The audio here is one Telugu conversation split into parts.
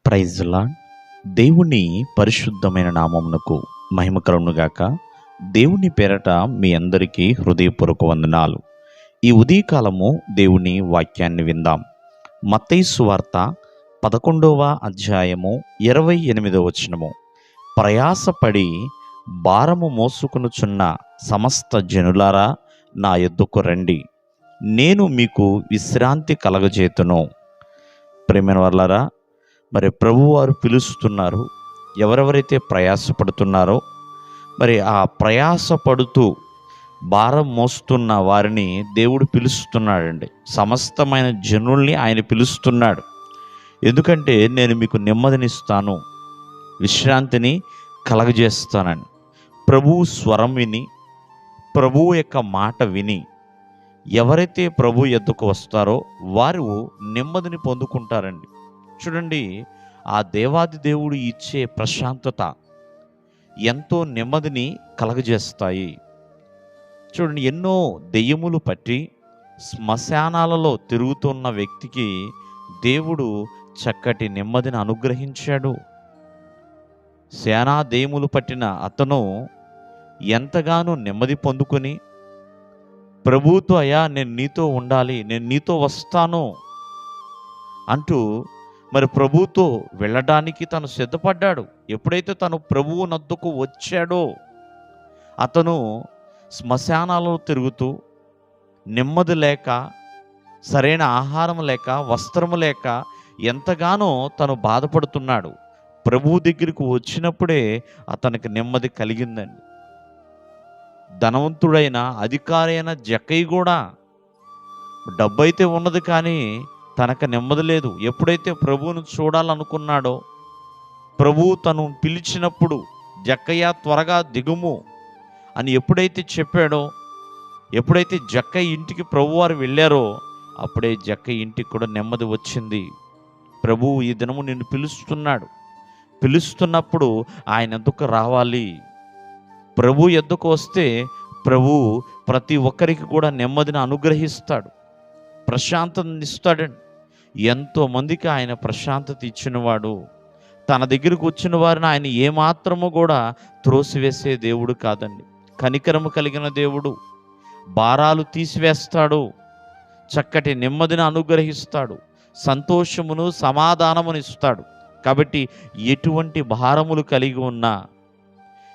Praise lord. దేవుని పరిశుద్ధమైన నామమునకు మహిమ కలుగునుగాక. దేవుని పేరట మీ అందరికీ హృదయపూర్వక వందనాలు. ఈ ఉదయకాలము దేవుని వాక్యాన్ని విందాం. మత్తయి సువార్త 11వ అధ్యాయము 28వ వచనము. ప్రయాసపడి భారము మోసుకొనుచున్న సమస్త జనులారా నా యొద్దకు రండి, నేను మీకు విశ్రాంతి కలగజేతును. ప్రియమైన వారలారా, మరి ప్రభువారు పిలుస్తున్నారు. ఎవరెవరైతే ప్రయాసపడుతున్నారో, మరి ఆ ప్రయాసపడుతూ భారం మోస్తున్న వారిని దేవుడు పిలుస్తున్నాడండి. సమస్తమైన జనుల్ని ఆయన పిలుస్తున్నాడు. ఎందుకంటే నేను మీకు నెమ్మదినిస్తాను, విశ్రాంతిని కలగజేస్తానని. ప్రభువు స్వరం విని, ప్రభువు యొక్క మాట విని ఎవరైతే ప్రభు యొద్దకు వస్తారో వారు నెమ్మదిని పొందుకుంటారండి. చూడండి, ఆ దేవాది దేవుడు ఇచ్చే ప్రశాంతత ఎంతో నెమ్మదిని కలగజేస్తాయి. చూడండి, ఎన్నో దెయ్యములు పట్టి శ్మశానాలలో తిరుగుతున్న వ్యక్తికి దేవుడు చక్కటి నెమ్మదిని అనుగ్రహించాడు. సేనా దెయ్యములు పట్టిన అతను ఎంతగానో నెమ్మది పొందుకొని, ప్రభువుతో, అయ్యా నేను నీతో ఉండాలి, నేను నీతో వస్తాను అంటూ మరి ప్రభువుతో వెళ్ళడానికి తను సిద్ధపడ్డాడు. ఎప్పుడైతే తను ప్రభువు నద్దుకు వచ్చాడో, అతను శ్మశానాలలో తిరుగుతూ నెమ్మది లేక, సరైన ఆహారం లేక, వస్త్రము లేక ఎంతగానో తను బాధపడుతున్నాడు. ప్రభువు దగ్గరికి వచ్చినప్పుడే అతనికి నెమ్మది కలిగిందండి. ధనవంతుడైన అధికారి అయిన జక్కయ్య కూడా డబ్బు అయితే ఉన్నది, కానీ తనకు నెమ్మది లేదు. ఎప్పుడైతే ప్రభువును చూడాలనుకున్నాడో, ప్రభువు తను పిలిచినప్పుడు జక్కయ్య త్వరగా దిగుము అని ఎప్పుడైతే చెప్పాడో, ఎప్పుడైతే జక్కయ్య ఇంటికి ప్రభువారు వెళ్ళారో, అప్పుడే జక్కయ్య ఇంటికి కూడా నెమ్మది వచ్చింది. ప్రభువు ఈ దినము నిన్ను పిలుస్తున్నాడు. పిలుస్తున్నప్పుడు ఆయన ఎందుకు రావాలి? ప్రభు ఎద్దుకు వస్తే ప్రభు ప్రతి ఒక్కరికి కూడా నెమ్మదిని అనుగ్రహిస్తాడు, ప్రశాంతతని ఇస్తాడండి. ఎంతోమందికి ఆయన ప్రశాంతత ఇచ్చినవాడు. తన దగ్గరకు వచ్చిన వారిని ఆయన ఏమాత్రము కూడా త్రోసివేసే దేవుడు కాదండి. కనికరము కలిగిన దేవుడు. భారాలు తీసివేస్తాడు, చక్కటి నెమ్మదిని అనుగ్రహిస్తాడు, సంతోషమును సమాధానమును ఇస్తాడు. కాబట్టి ఎటువంటి భారములు కలిగి ఉన్నా,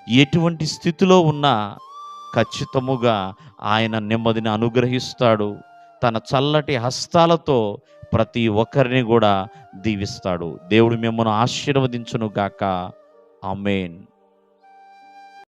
ఎటువంటి స్థితిలో ఉన్నా ఖచ్చితముగా ఆయన నెమ్మదిని అనుగ్రహిస్తాడు. తన చల్లటి హస్తాలతో ప్రతి ఒక్కరిని కూడా దీవిస్తాడు. దేవుడు మిమ్మల్ని ఆశీర్వదించును గాక. ఆమేన్.